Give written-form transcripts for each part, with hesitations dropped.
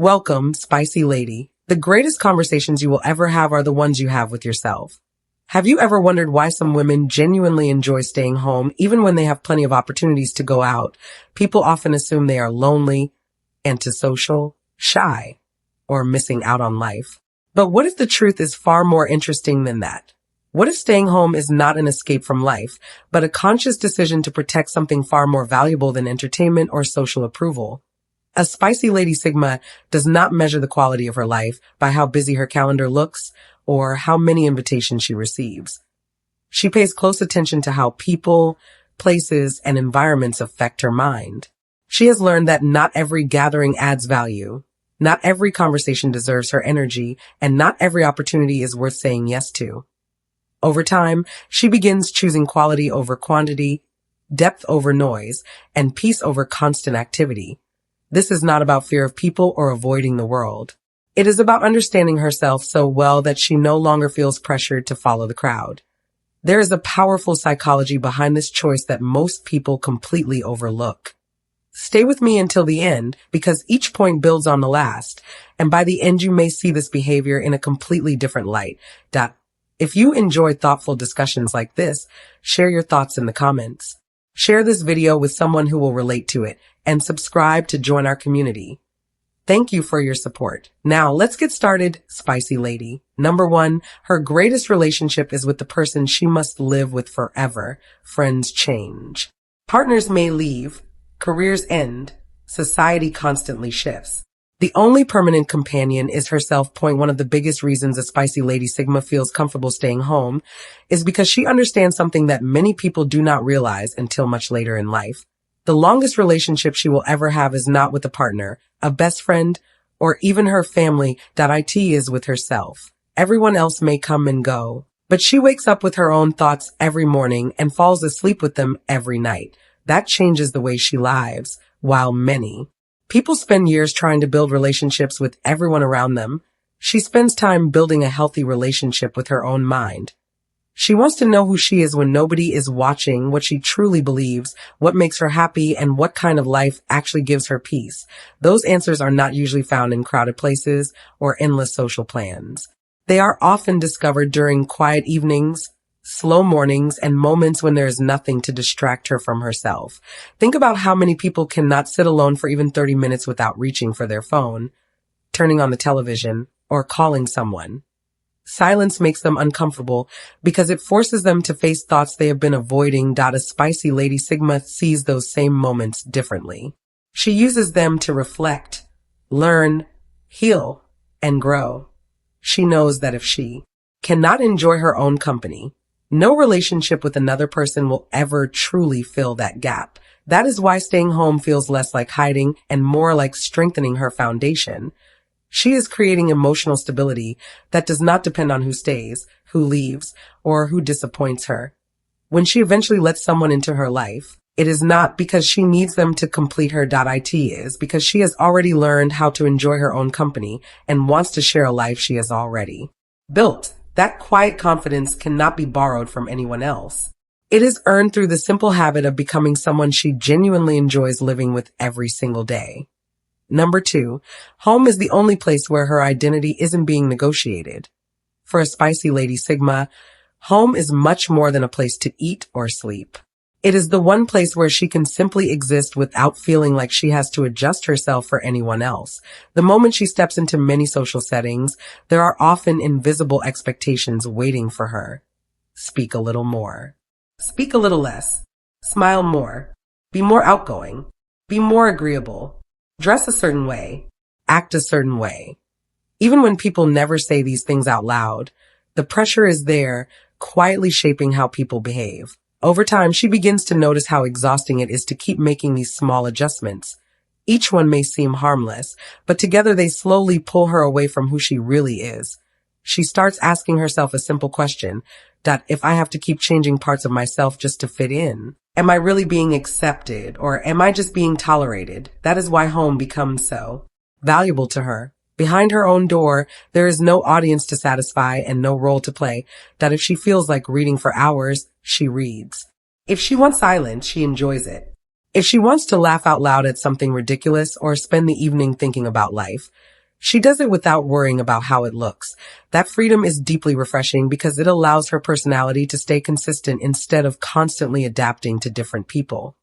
Welcome, spicy lady. The greatest conversations you will ever have are the ones you have with yourself. Have you ever wondered why some women genuinely enjoy staying home even when they have plenty of opportunities to go out? People often assume they are lonely, antisocial, shy, or missing out on life. But what if the truth is far more interesting than that? What if staying home is not an escape from life, but a conscious decision to protect something far more valuable than entertainment or social approval? A spicy lady Sigma does not measure the quality of her life by how busy her calendar looks or how many invitations she receives. She pays close attention to how people, places, and environments affect her mind. She has learned that not every gathering adds value, not every conversation deserves her energy, and not every opportunity is worth saying yes to. Over time, she begins choosing quality over quantity, depth over noise, and peace over constant activity. This is not about fear of people or avoiding the world. It is about understanding herself so well that she no longer feels pressured to follow the crowd. There is a powerful psychology behind this choice that most people completely overlook. Stay with me until the end because each point builds on the last, and by the end you may see this behavior in a completely different light. If you enjoy thoughtful discussions like this, share your thoughts in the comments. Share this video with someone who will relate to it, and subscribe to join our community. Thank you for your support. Now, let's get started, spicy lady. Number 1, her greatest relationship is with the person she must live with forever. Friends change. Partners may leave. Careers end. Society constantly shifts. The only permanent companion is herself. One of the biggest reasons a spicy lady Sigma feels comfortable staying home is because she understands something that many people do not realize until much later in life. The longest relationship she will ever have is not with a partner, a best friend, or even her family. It is with herself. Everyone else may come and go, but she wakes up with her own thoughts every morning and falls asleep with them every night. That changes the way she lives, while many people spend years trying to build relationships with everyone around them. She spends time building a healthy relationship with her own mind. She wants to know who she is when nobody is watching, what she truly believes, what makes her happy, and what kind of life actually gives her peace. Those answers are not usually found in crowded places or endless social plans. They are often discovered during quiet evenings, slow mornings, and moments when there is nothing to distract her from herself. Think about how many people cannot sit alone for even 30 minutes without reaching for their phone, turning on the television, or calling someone. Silence makes them uncomfortable because it forces them to face thoughts they have been avoiding. A spicy lady Sigma sees those same moments differently. She uses them to reflect, learn, heal, and grow. She knows that if she cannot enjoy her own company, no relationship with another person will ever truly fill that gap. That is why staying home feels less like hiding and more like strengthening her foundation. She is creating emotional stability that does not depend on who stays, who leaves, or who disappoints her. When she eventually lets someone into her life, it is not because she needs them to complete her. It is because she has already learned how to enjoy her own company and wants to share a life she has already built. That quiet confidence cannot be borrowed from anyone else. It is earned through the simple habit of becoming someone she genuinely enjoys living with every single day. Number 2, home is the only place where her identity isn't being negotiated. For a spicy lady Sigma, home is much more than a place to eat or sleep. It is the one place where she can simply exist without feeling like she has to adjust herself for anyone else. The moment she steps into many social settings, there are often invisible expectations waiting for her. Speak a little more. Speak a little less. Smile more. Be more outgoing. Be more agreeable. Dress a certain way. Act a certain way. Even when people never say these things out loud, the pressure is there, quietly shaping how people behave. Over time, she begins to notice how exhausting it is to keep making these small adjustments. Each one may seem harmless, but together they slowly pull her away from who she really is. She starts asking herself a simple question, if I have to keep changing parts of myself just to fit in, am I really being accepted, or am I just being tolerated? That is why home becomes so valuable to her. Behind her own door, there is no audience to satisfy and no role to play. If she feels like reading for hours, she reads. If she wants silence, she enjoys it. If she wants to laugh out loud at something ridiculous or spend the evening thinking about life, she does it without worrying about how it looks. That freedom is deeply refreshing because it allows her personality to stay consistent instead of constantly adapting to different people.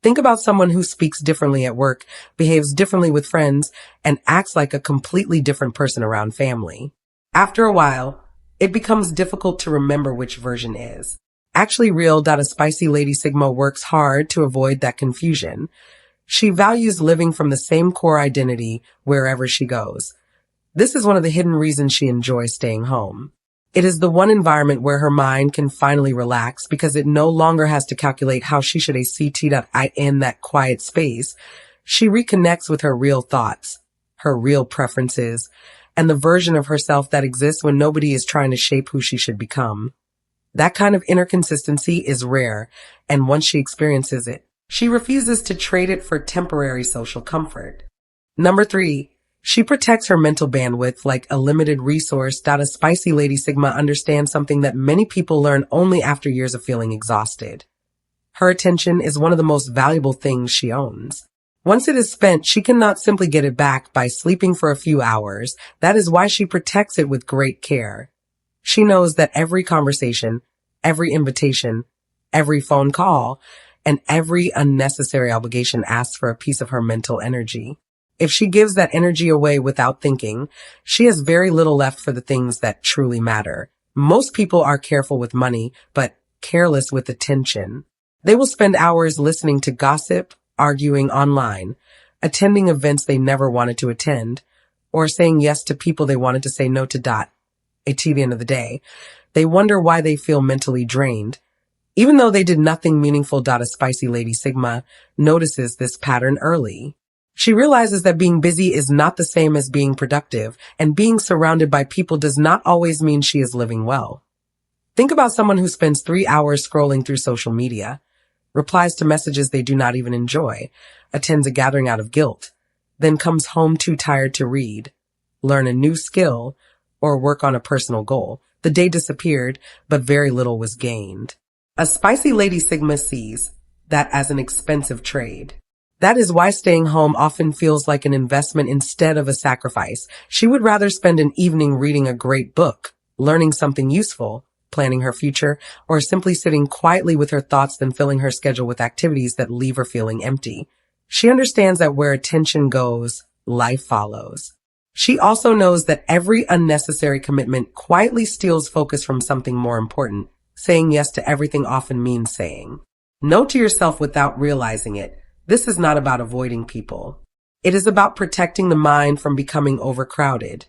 Think about someone who speaks differently at work, behaves differently with friends, and acts like a completely different person around family. After a while, it becomes difficult to remember which version is actually real. A spicy Lady Sigma works hard to avoid that confusion. She values living from the same core identity wherever she goes. This is one of the hidden reasons she enjoys staying home. It is the one environment where her mind can finally relax because it no longer has to calculate how she should in that quiet space. She reconnects with her real thoughts, her real preferences, and the version of herself that exists when nobody is trying to shape who she should become. That kind of inner consistency is rare, and once she experiences it, she refuses to trade it for temporary social comfort. Number 3. She protects her mental bandwidth like a limited resource. A spicy Lady Sigma understands something that many people learn only after years of feeling exhausted. Her attention is one of the most valuable things she owns. Once it is spent, she cannot simply get it back by sleeping for a few hours. That is why she protects it with great care. She knows that every conversation, every invitation, every phone call, and every unnecessary obligation asks for a piece of her mental energy. If she gives that energy away without thinking, she has very little left for the things that truly matter. Most people are careful with money, but careless with attention. They will spend hours listening to gossip, arguing online, attending events they never wanted to attend, or saying yes to people they wanted to say no to. At the end of the day, they wonder why they feel mentally drained. Even though they did nothing meaningful. A spicy Lady Sigma notices this pattern early. She realizes that being busy is not the same as being productive, and being surrounded by people does not always mean she is living well. Think about someone who spends 3 hours scrolling through social media, replies to messages they do not even enjoy, attends a gathering out of guilt, then comes home too tired to read, learn a new skill, or work on a personal goal. The day disappeared, but very little was gained. A spicy Lady Sigma sees that as an expensive trade. That is why staying home often feels like an investment instead of a sacrifice. She would rather spend an evening reading a great book, learning something useful, planning her future, or simply sitting quietly with her thoughts than filling her schedule with activities that leave her feeling empty. She understands that where attention goes, life follows. She also knows that every unnecessary commitment quietly steals focus from something more important. Saying yes to everything often means saying no to yourself without realizing it. This is not about avoiding people. It is about protecting the mind from becoming overcrowded.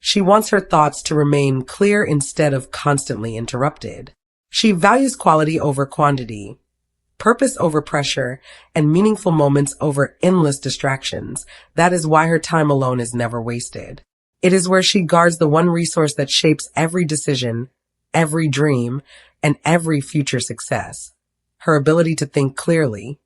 She wants her thoughts to remain clear instead of constantly interrupted. She values quality over quantity, purpose over pressure, and meaningful moments over endless distractions. That is why her time alone is never wasted. It is where she guards the one resource that shapes every decision, every dream, and every future success. Her ability to think clearly.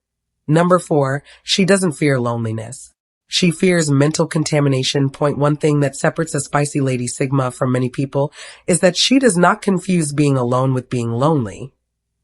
Number 4, she doesn't fear loneliness. She fears mental contamination. One thing that separates a spicy Lady Sigma from many people is that she does not confuse being alone with being lonely.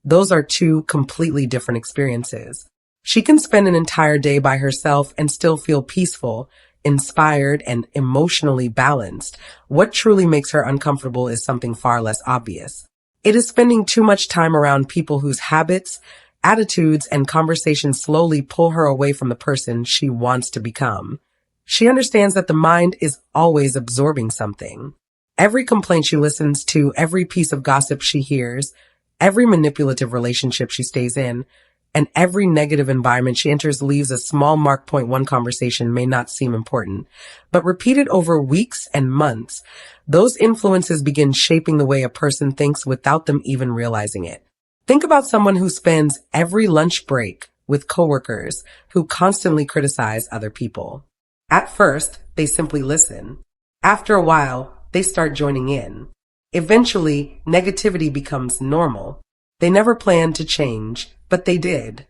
Those are two completely different experiences. She can spend an entire day by herself and still feel peaceful, inspired, and emotionally balanced. What truly makes her uncomfortable is something far less obvious. It is spending too much time around people whose habits, attitudes, and conversations slowly pull her away from the person she wants to become. She understands that the mind is always absorbing something. Every complaint she listens to, every piece of gossip she hears, every manipulative relationship she stays in, and every negative environment she enters leaves a small mark. One conversation may not seem important, but repeated over weeks and months, those influences begin shaping the way a person thinks without them even realizing it. Think about someone who spends every lunch break with coworkers who constantly criticize other people. At first, they simply listen. After a while, they start joining in. Eventually, negativity becomes normal. They never planned to change, but they did.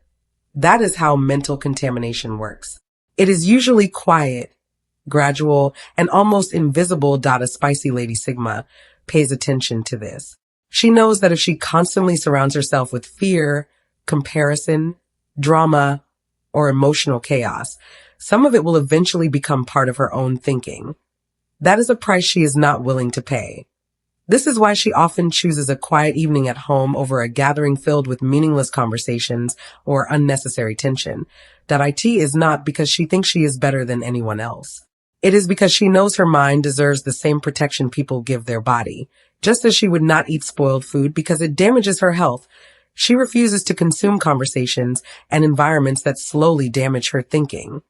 That is how mental contamination works. It is usually quiet, gradual, and almost invisible. A spicy Lady Sigma pays attention to this. She knows that if she constantly surrounds herself with fear, comparison, drama, or emotional chaos, some of it will eventually become part of her own thinking. That is a price she is not willing to pay. This is why she often chooses a quiet evening at home over a gathering filled with meaningless conversations or unnecessary tension. It is not because she thinks she is better than anyone else. It is because she knows her mind deserves the same protection people give their body. Just as she would not eat spoiled food because it damages her health, she refuses to consume conversations and environments that slowly damage her thinking.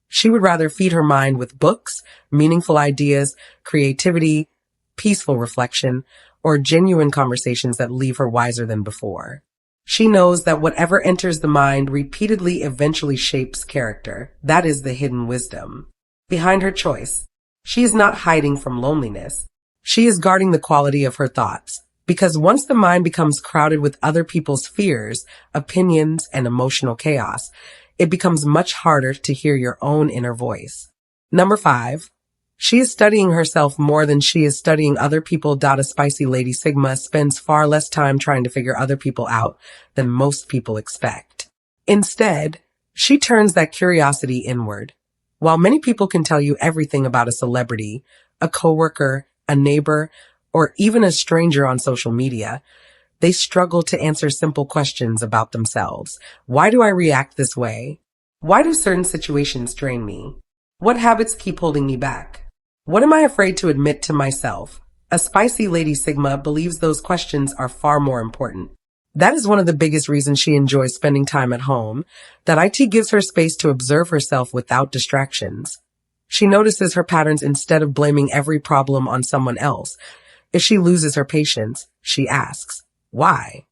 She would rather feed her mind with books, meaningful ideas, creativity, peaceful reflection, or genuine conversations that leave her wiser than before. She knows that whatever enters the mind repeatedly eventually shapes character. That is the hidden wisdom behind her choice. She is not hiding from loneliness. She is guarding the quality of her thoughts. Because once the mind becomes crowded with other people's fears, opinions, and emotional chaos, it becomes much harder to hear your own inner voice. Number 5. She is studying herself more than she is studying other people. A spicy lady Sigma spends far less time trying to figure other people out than most people expect. Instead, she turns that curiosity inward. While many people can tell you everything about a celebrity, a coworker, a neighbor, or even a stranger on social media, they struggle to answer simple questions about themselves. Why do I react this way? Why do certain situations drain me? What habits keep holding me back? What am I afraid to admit to myself? A spicy lady Sigma believes those questions are far more important. That is one of the biggest reasons she enjoys spending time at home, that IT gives her space to observe herself without distractions. She notices her patterns instead of blaming every problem on someone else. If she loses her patience, she asks, why?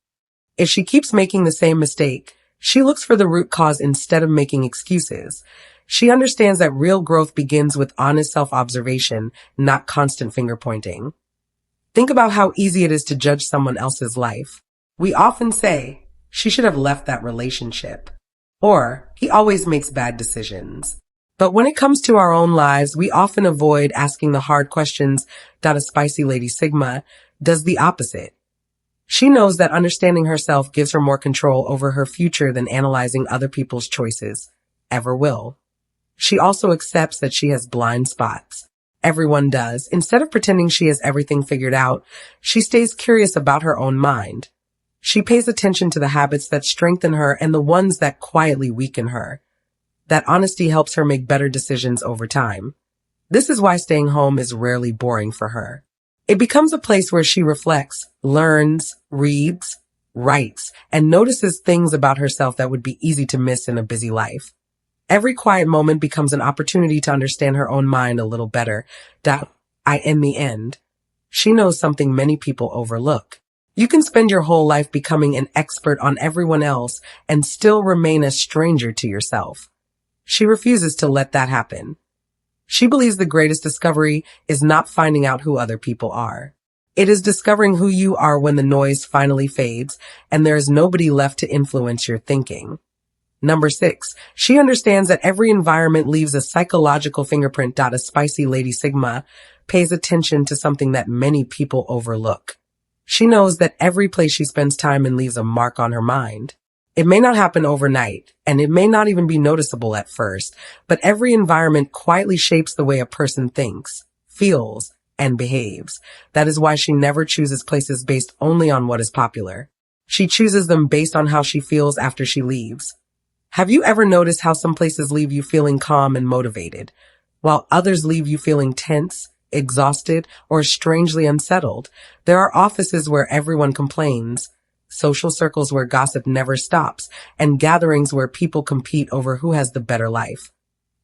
If she keeps making the same mistake, she looks for the root cause instead of making excuses. She understands that real growth begins with honest self-observation, not constant finger-pointing. Think about how easy it is to judge someone else's life. We often say, she should have left that relationship, or he always makes bad decisions. But when it comes to our own lives, we often avoid asking the hard questions. A spicy lady Sigma does the opposite. She knows that understanding herself gives her more control over her future than analyzing other people's choices ever will. She also accepts that she has blind spots. Everyone does. Instead of pretending she has everything figured out, she stays curious about her own mind. She pays attention to the habits that strengthen her and the ones that quietly weaken her. That honesty helps her make better decisions over time. This is why staying home is rarely boring for her. It becomes a place where she reflects, learns, reads, writes, and notices things about herself that would be easy to miss in a busy life. Every quiet moment becomes an opportunity to understand her own mind a little better. In the end, she knows something many people overlook. You can spend your whole life becoming an expert on everyone else and still remain a stranger to yourself. She refuses to let that happen. She believes the greatest discovery is not finding out who other people are. It is discovering who you are when the noise finally fades and there is nobody left to influence your thinking. Number 6, she understands that every environment leaves a psychological fingerprint. A spicy lady Sigma pays attention to something that many people overlook. She knows that every place she spends time in leaves a mark on her mind. It may not happen overnight, and it may not even be noticeable at first, but every environment quietly shapes the way a person thinks, feels, and behaves. That is why she never chooses places based only on what is popular. She chooses them based on how she feels after she leaves. Have you ever noticed how some places leave you feeling calm and motivated, while others leave you feeling tense, exhausted, or strangely unsettled? There are offices where everyone complains, social circles where gossip never stops, and gatherings where people compete over who has the better life.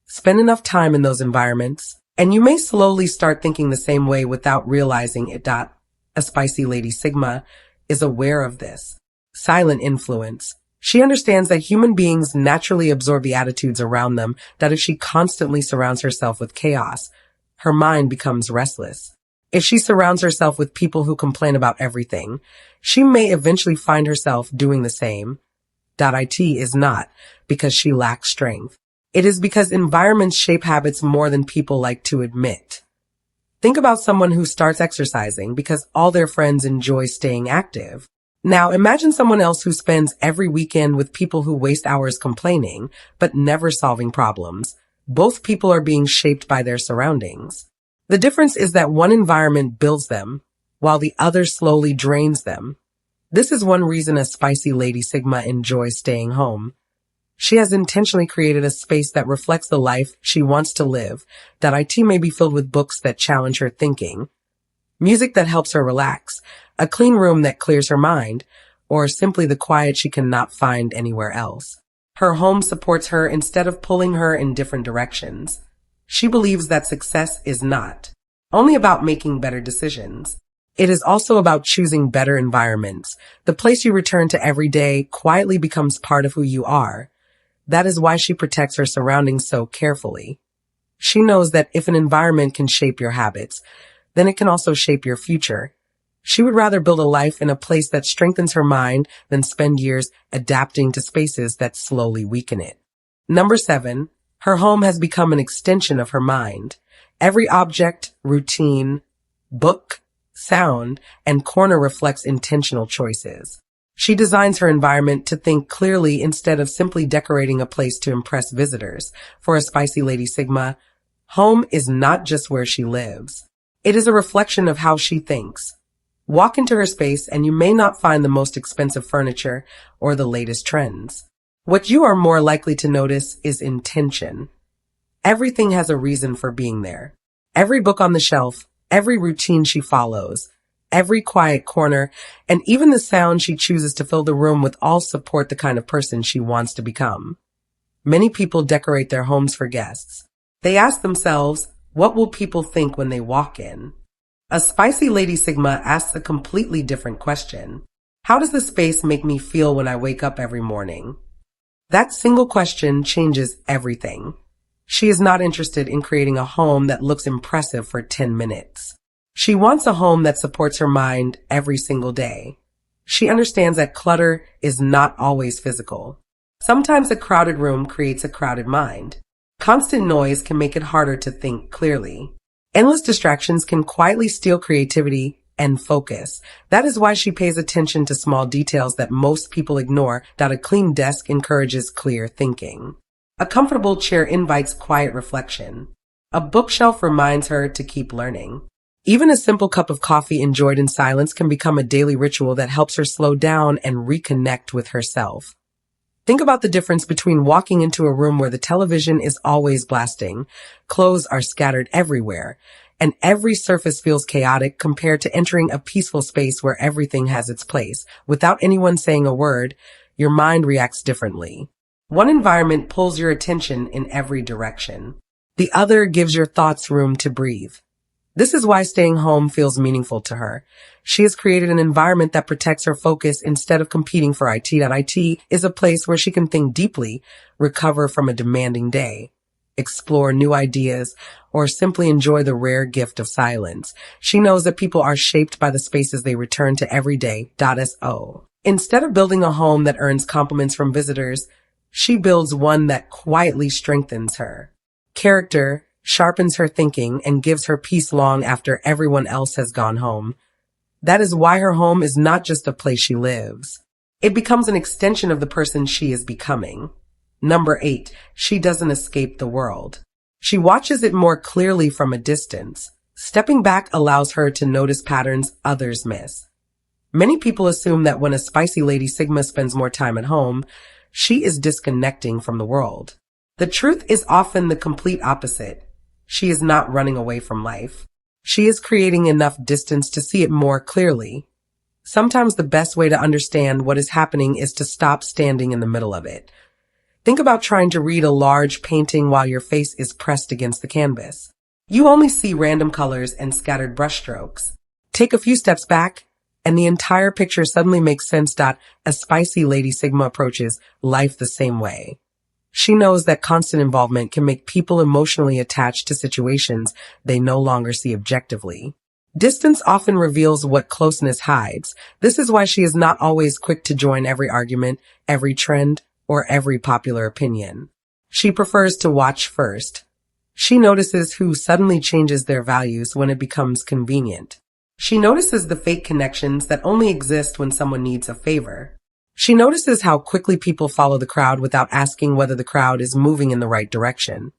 Spend enough time in those environments, and you may slowly start thinking the same way without realizing it. A spicy lady Sigma is aware of this. Silent influence. She understands that human beings naturally absorb the attitudes around them, that if she constantly surrounds herself with chaos, her mind becomes restless. If she surrounds herself with people who complain about everything, she may eventually find herself doing the same. It is not because she lacks strength. It is because environments shape habits more than people like to admit. Think about someone who starts exercising because all their friends enjoy staying active. Now imagine someone else who spends every weekend with people who waste hours complaining, but never solving problems. Both people are being shaped by their surroundings. The difference is that one environment builds them, while the other slowly drains them. This is one reason a spicy Lady Sigma enjoys staying home. She has intentionally created a space that reflects the life she wants to live. That IT may be filled with books that challenge her thinking, music that helps her relax, a clean room that clears her mind, or simply the quiet she cannot find anywhere else. Her home supports her instead of pulling her in different directions. She believes that success is not only about making better decisions. It is also about choosing better environments. The place you return to every day quietly becomes part of who you are. That is why she protects her surroundings so carefully. She knows that if an environment can shape your habits, then it can also shape your future. She would rather build a life in a place that strengthens her mind than spend years adapting to spaces that slowly weaken it. Number 7, her home has become an extension of her mind. Every object, routine, book, sound, and corner reflects intentional choices. She designs her environment to think clearly instead of simply decorating a place to impress visitors. For a spicy Lady Sigma, home is not just where she lives. It is a reflection of how she thinks. Walk into her space and you may not find the most expensive furniture or the latest trends. What you are more likely to notice is intention. Everything has a reason for being there. Every book on the shelf, every routine she follows, every quiet corner, and even the sound she chooses to fill the room with all support the kind of person she wants to become. Many people decorate their homes for guests. They ask themselves, what will people think when they walk in? A spicy Lady Sigma asks a completely different question. How does the space make me feel when I wake up every morning? That single question changes everything. She is not interested in creating a home that looks impressive for 10 minutes. She wants a home that supports her mind every single day. She understands that clutter is not always physical. Sometimes a crowded room creates a crowded mind. Constant noise can make it harder to think clearly. Endless distractions can quietly steal creativity and focus. That is why she pays attention to small details that most people ignore. That a clean desk encourages clear thinking. A comfortable chair invites quiet reflection. A bookshelf reminds her to keep learning. Even a simple cup of coffee enjoyed in silence can become a daily ritual that helps her slow down and reconnect with herself. Think about the difference between walking into a room where the television is always blasting, clothes are scattered everywhere, and every surface feels chaotic compared to entering a peaceful space where everything has its place. Without anyone saying a word, your mind reacts differently. One environment pulls your attention in every direction. The other gives your thoughts room to breathe. This is why staying home feels meaningful to her. She has created an environment that protects her focus instead of competing for IT. IT is a place where she can think deeply, recover from a demanding day, explore new ideas, or simply enjoy the rare gift of silence. She knows that people are shaped by the spaces they return to every day. So, instead of building a home that earns compliments from visitors, she builds one that quietly strengthens her character, sharpens her thinking, and gives her peace long after everyone else has gone home. That is why her home is not just a place she lives. It becomes an extension of the person she is becoming. Number 8, she doesn't escape the world. She watches it more clearly from a distance. Stepping back allows her to notice patterns others miss. Many people assume that when a spicy Lady Sigma spends more time at home, she is disconnecting from the world. The truth is often the complete opposite. She is not running away from life. She is creating enough distance to see it more clearly. Sometimes the best way to understand what is happening is to stop standing in the middle of it. Think about trying to read a large painting while your face is pressed against the canvas. You only see random colors and scattered brushstrokes. Take a few steps back, and the entire picture suddenly makes sense. A spicy Lady Sigma approaches life the same way. She knows that constant involvement can make people emotionally attached to situations they no longer see objectively. Distance often reveals what closeness hides. This is why she is not always quick to join every argument, every trend, or every popular opinion. She prefers to watch first. She notices who suddenly changes their values when it becomes convenient. She notices the fake connections that only exist when someone needs a favor. She notices how quickly people follow the crowd without asking whether the crowd is moving in the right direction.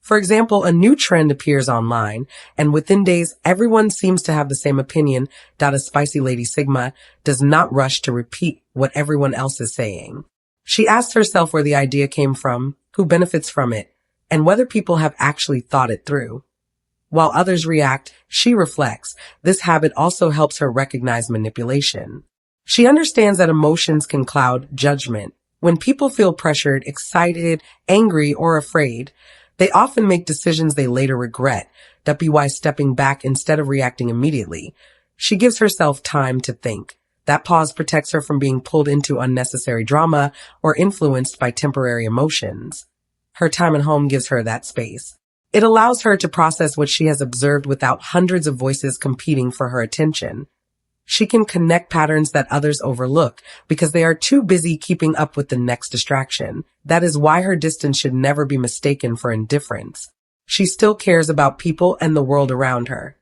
For example, a new trend appears online, and within days, everyone seems to have the same opinion that a spicy Lady Sigma does not rush to repeat what everyone else is saying. She asks herself where the idea came from, who benefits from it, and whether people have actually thought it through. While others react, she reflects. This habit also helps her recognize manipulation. She understands that emotions can cloud judgment. When people feel pressured, excited, angry, or afraid, they often make decisions they later regret. That be why stepping back instead of reacting immediately. She gives herself time to think. That pause protects her from being pulled into unnecessary drama or influenced by temporary emotions. Her time at home gives her that space. It allows her to process what she has observed without hundreds of voices competing for her attention. She can connect patterns that others overlook because they are too busy keeping up with the next distraction. That is why her distance should never be mistaken for indifference. She still cares about people and the world around her.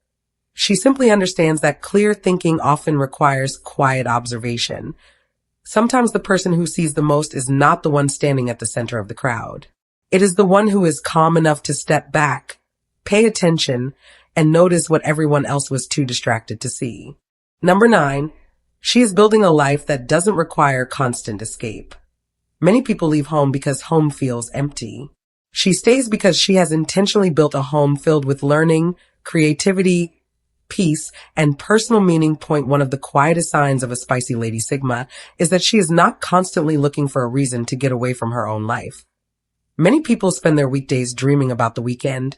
She simply understands that clear thinking often requires quiet observation. Sometimes the person who sees the most is not the one standing at the center of the crowd. It is the one who is calm enough to step back, pay attention, and notice what everyone else was too distracted to see. Number 9, she is building a life that doesn't require constant escape. Many people leave home because home feels empty. She stays because she has intentionally built a home filled with learning, creativity, peace, and personal meaning. One of the quietest signs of a spicy Lady Sigma is that she is not constantly looking for a reason to get away from her own life. Many people spend their weekdays dreaming about the weekend,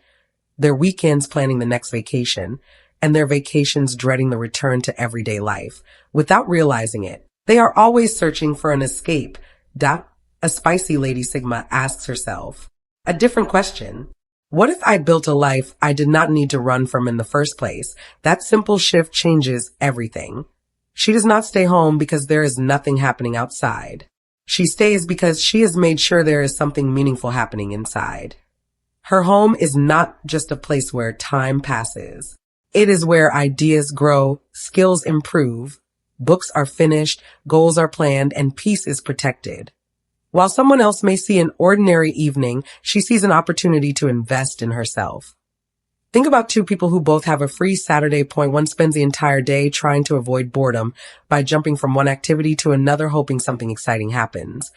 their weekends planning the next vacation, and their vacations dreading the return to everyday life. Without realizing it, they are always searching for an escape. A spicy Lady Sigma asks herself a different question. What if I built a life I did not need to run from in the first place? That simple shift changes everything. She does not stay home because there is nothing happening outside. She stays because she has made sure there is something meaningful happening inside. Her home is not just a place where time passes. It is where ideas grow, skills improve, books are finished, goals are planned, and peace is protected. While someone else may see an ordinary evening, she sees an opportunity to invest in herself. Think about two people who both have a free Saturday. One spends the entire day trying to avoid boredom by jumping from one activity to another, hoping something exciting happens.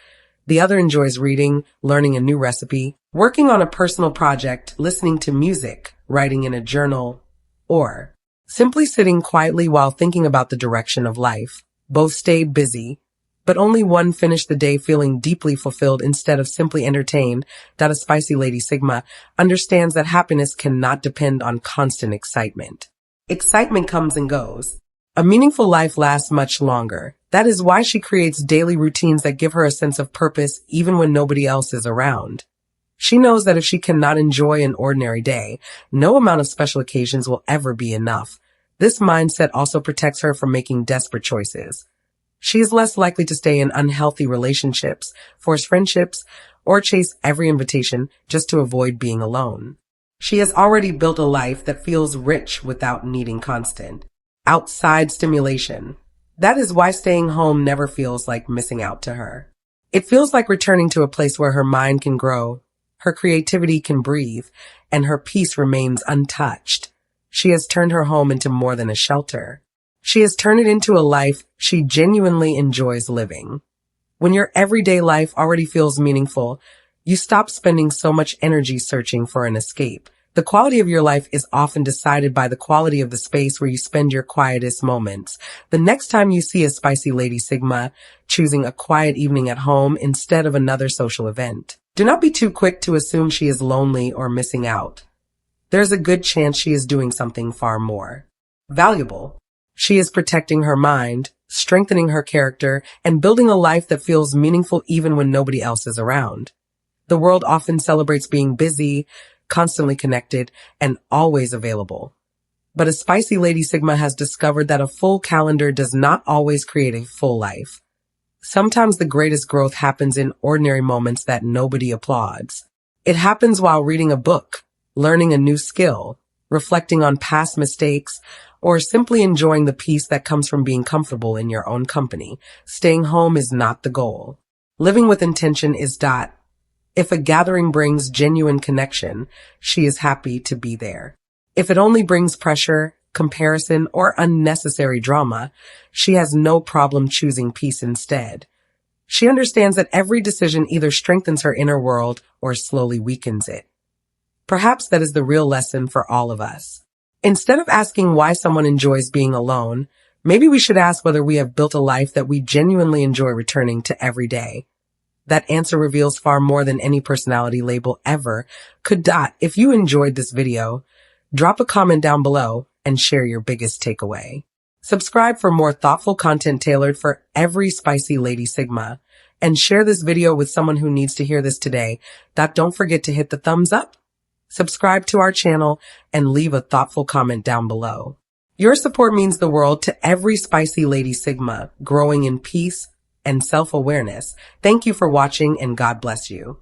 The other enjoys reading, learning a new recipe, working on a personal project, listening to music, writing in a journal, or simply sitting quietly while thinking about the direction of life. Both stayed busy, but only one finished the day feeling deeply fulfilled instead of simply entertained. A spicy Lady Sigma understands that happiness cannot depend on constant excitement. Excitement comes and goes. A meaningful life lasts much longer. That is why she creates daily routines that give her a sense of purpose even when nobody else is around. She knows that if she cannot enjoy an ordinary day, no amount of special occasions will ever be enough. This mindset also protects her from making desperate choices. She is less likely to stay in unhealthy relationships, force friendships, or chase every invitation just to avoid being alone. She has already built a life that feels rich without needing constant outside stimulation. That is why staying home never feels like missing out to her. It feels like returning to a place where her mind can grow, her creativity can breathe, and her peace remains untouched. She has turned her home into more than a shelter. She has turned it into a life she genuinely enjoys living. When your everyday life already feels meaningful, you stop spending so much energy searching for an escape. The quality of your life is often decided by the quality of the space where you spend your quietest moments. The next time you see a spicy Lady Sigma choosing a quiet evening at home instead of another social event, do not be too quick to assume she is lonely or missing out. There's a good chance she is doing something far more valuable. She is protecting her mind, strengthening her character, and building a life that feels meaningful even when nobody else is around. The world often celebrates being busy, constantly connected, and always available. But a spicy Lady Sigma has discovered that a full calendar does not always create a full life. Sometimes the greatest growth happens in ordinary moments that nobody applauds. It happens while reading a book, learning a new skill, reflecting on past mistakes, or simply enjoying the peace that comes from being comfortable in your own company. Staying home is not the goal. Living with intention is . If a gathering brings genuine connection, she is happy to be there. If it only brings pressure, comparison, or unnecessary drama, she has no problem choosing peace instead. She understands that every decision either strengthens her inner world or slowly weakens it. Perhaps that is the real lesson for all of us. Instead of asking why someone enjoys being alone, maybe we should ask whether we have built a life that we genuinely enjoy returning to every day. That answer reveals far more than any personality label ever could. If you enjoyed this video, drop a comment down below and share your biggest takeaway. Subscribe for more thoughtful content tailored for every spicy lady Sigma, and share this video with someone who needs to hear this today. Don't forget to hit the thumbs up, subscribe to our channel, and leave a thoughtful comment down below. Your support means the world to every spicy lady Sigma growing in peace and self-awareness. Thank you for watching, and God bless you.